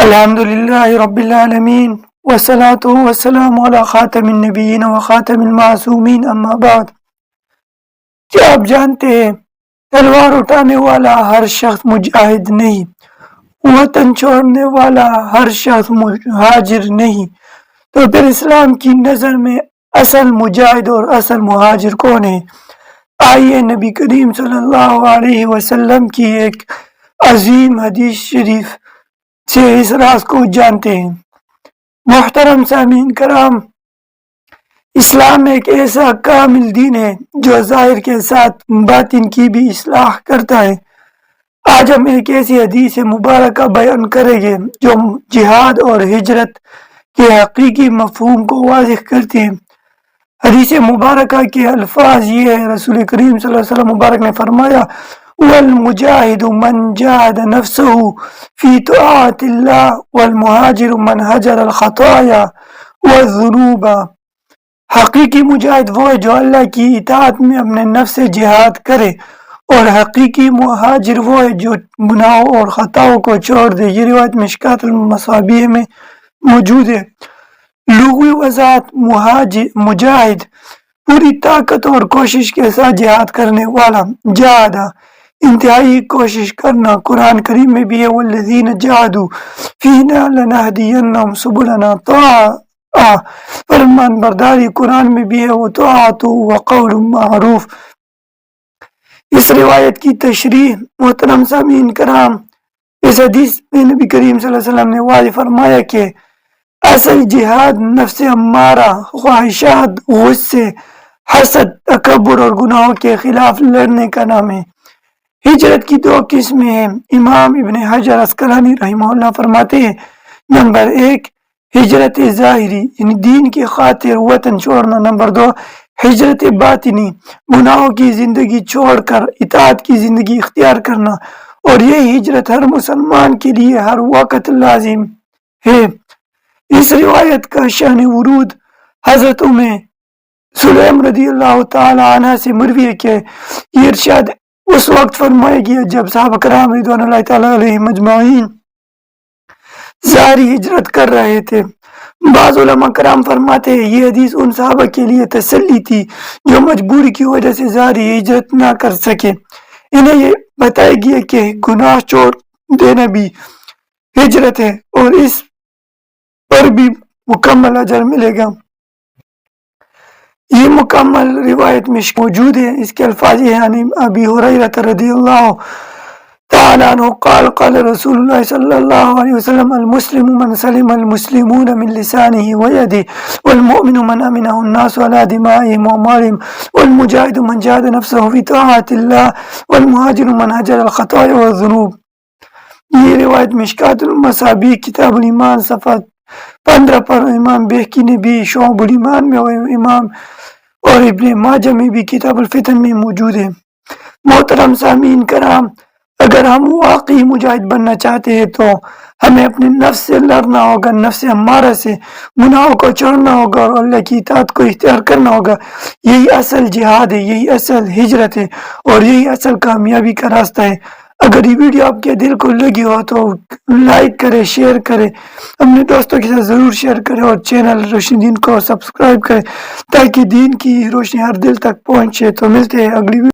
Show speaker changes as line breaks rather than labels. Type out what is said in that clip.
الحمد للہ رب العالمین والصلاة والسلام علی خاتم النبیین و خاتم المعصومین اما بعد۔ کیا آپ جانتے ہیں تلوار اٹھانے والا ہر شخص مجاہد نہیں، وطن چھوڑنے والا ہر شخص مہاجر نہیں، تو پھر اسلام کی نظر میں اصل مجاہد اور اصل مہاجر کون ہے؟ آئیے نبی کریم صلی اللہ علیہ وسلم کی ایک عظیم حدیث شریف سے اس راز کو جانتے ہیں۔ محترم سامعین کرام، اسلام ایک ایسا کامل دین ہے جو ظاہر کے ساتھ باطن کی بھی اصلاح کرتا ہے۔ آج ہم ایک ایسی حدیث مبارکہ بیان کریں گے جو جہاد اور ہجرت کے حقیقی مفہوم کو واضح کرتی ہے۔ حدیث مبارکہ کے الفاظ یہ ہے، رسول کریم صلی اللہ علیہ وسلم مبارک نے فرمایا، والمجاہد من جاہد نفسہ فی طاعت اللہ والمہاجر من ہجر الخطایا والذنوب۔ حقیقی مجاہد وہ ہے جو اللہ کی اطاعت میں اپنے نفس سے جہاد کرے، اور حقیقی مہاجر وہ ہے جو گناہوں اور خطاؤں کو چھوڑ دے۔ یہ روایت مشکات المصابیح میں موجود ہے۔ لغوی وضاحت: مجاہد پوری طاقت اور کوشش کے ساتھ جہاد کرنے والا، جہادہ انتہائی کوشش کرنا۔ قرآن کریم میں بھی ہے، والذین جاہدوا فینا لنہدینہم سبلنا، طاعہ فرمان برداری قرآن میں بھی ہے، وطاعت وقول معروف۔ اس روایت کی تشریح محترم سامعین کرام، اس حدیث میں نبی کریم صلی اللہ علیہ وسلم نے واضح فرمایا کہ اصل جہاد نفس امارہ، خواہشات، غصے، حسد، تکبر اور گناہوں کے خلاف لڑنے کا نام ہے۔ ہجرت کی دو قسمیں ہیں۔ امام ابن حجر عسقلانی رحمہ اللہ فرماتے ہیں، نمبر 1 ہجرت ظاہری یعنی دین کی خاطر وطن چھوڑنا، نمبر 2 ہجرت باطنی گناہوں کی زندگی چھوڑ کر اطاعت کی زندگی اختیار کرنا، اور یہ ہجرت ہر مسلمان کے لیے ہر وقت لازم ہے۔ اس روایت کا شان ورود حضرت ام سلیم رضی اللہ تعالی عنہ سے مروی ہے کہ یہ ارشاد اس وقت فرمایا گیا جب صحابہ کرام رضوان اللہ تعالی علیہم اجمعین ظاہری ہجرت کر رہے تھے۔ بعض علماء کرام فرماتے ہیں یہ حدیث ان صحابہ کے لیے تسلی تھی جو مجبوری کی وجہ سے ظاہری ہجرت نہ کر سکے۔ انہیں یہ بتایا گیا کہ گناہ چھوڑ دینا بھی ہجرت ہے اور اس پر بھی مکمل اجر ملے گا۔ یہ مکمل روایت میں موجود ہے۔ اس کے الفاظ یہ ہیں، ابی ہریرہ رضی اللہ تعالی عنہ قال قال رسول اللہ صلی اللہ علیہ وسلم، المسلم من سلم المسلمون من لسانہ ویدہ والمؤمن من امنہ الناس علی دمائہم واموالہم والمجاہد من جاہد نفسہ فی طاعت اللہ والمہاجر من ہجر الخطایا والذنوب۔ یہ روایت مشکات المصابیح کتاب الایمان صفحہ 15 پر امام بہقی نے بھی شعب الایمان میں امام اور ابن ماجہ میں بھی کتاب الفتن میں موجود ہے۔ محترم سامعین کرام، اگر ہم واقعی مجاہد بننا چاہتے ہیں تو ہمیں اپنے نفس سے لڑنا ہوگا، نفس امارہ سے، گناہوں کو چھوڑنا ہوگا اور اللہ کی اطاعت کو اختیار کرنا ہوگا۔ یہی اصل جہاد ہے، یہی اصل ہجرت ہے اور یہی اصل کامیابی کا راستہ ہے۔ اگر یہ ویڈیو آپ کے دل کو لگی ہو تو لائک کرے، شیئر کرے، اپنے دوستوں کے ساتھ ضرور شیئر کرے اور چینل روشنی دین کو سبسکرائب کرے تاکہ دین کی روشنی ہر دل تک پہنچے۔ تو ملتے ہیں اگلی ویڈیو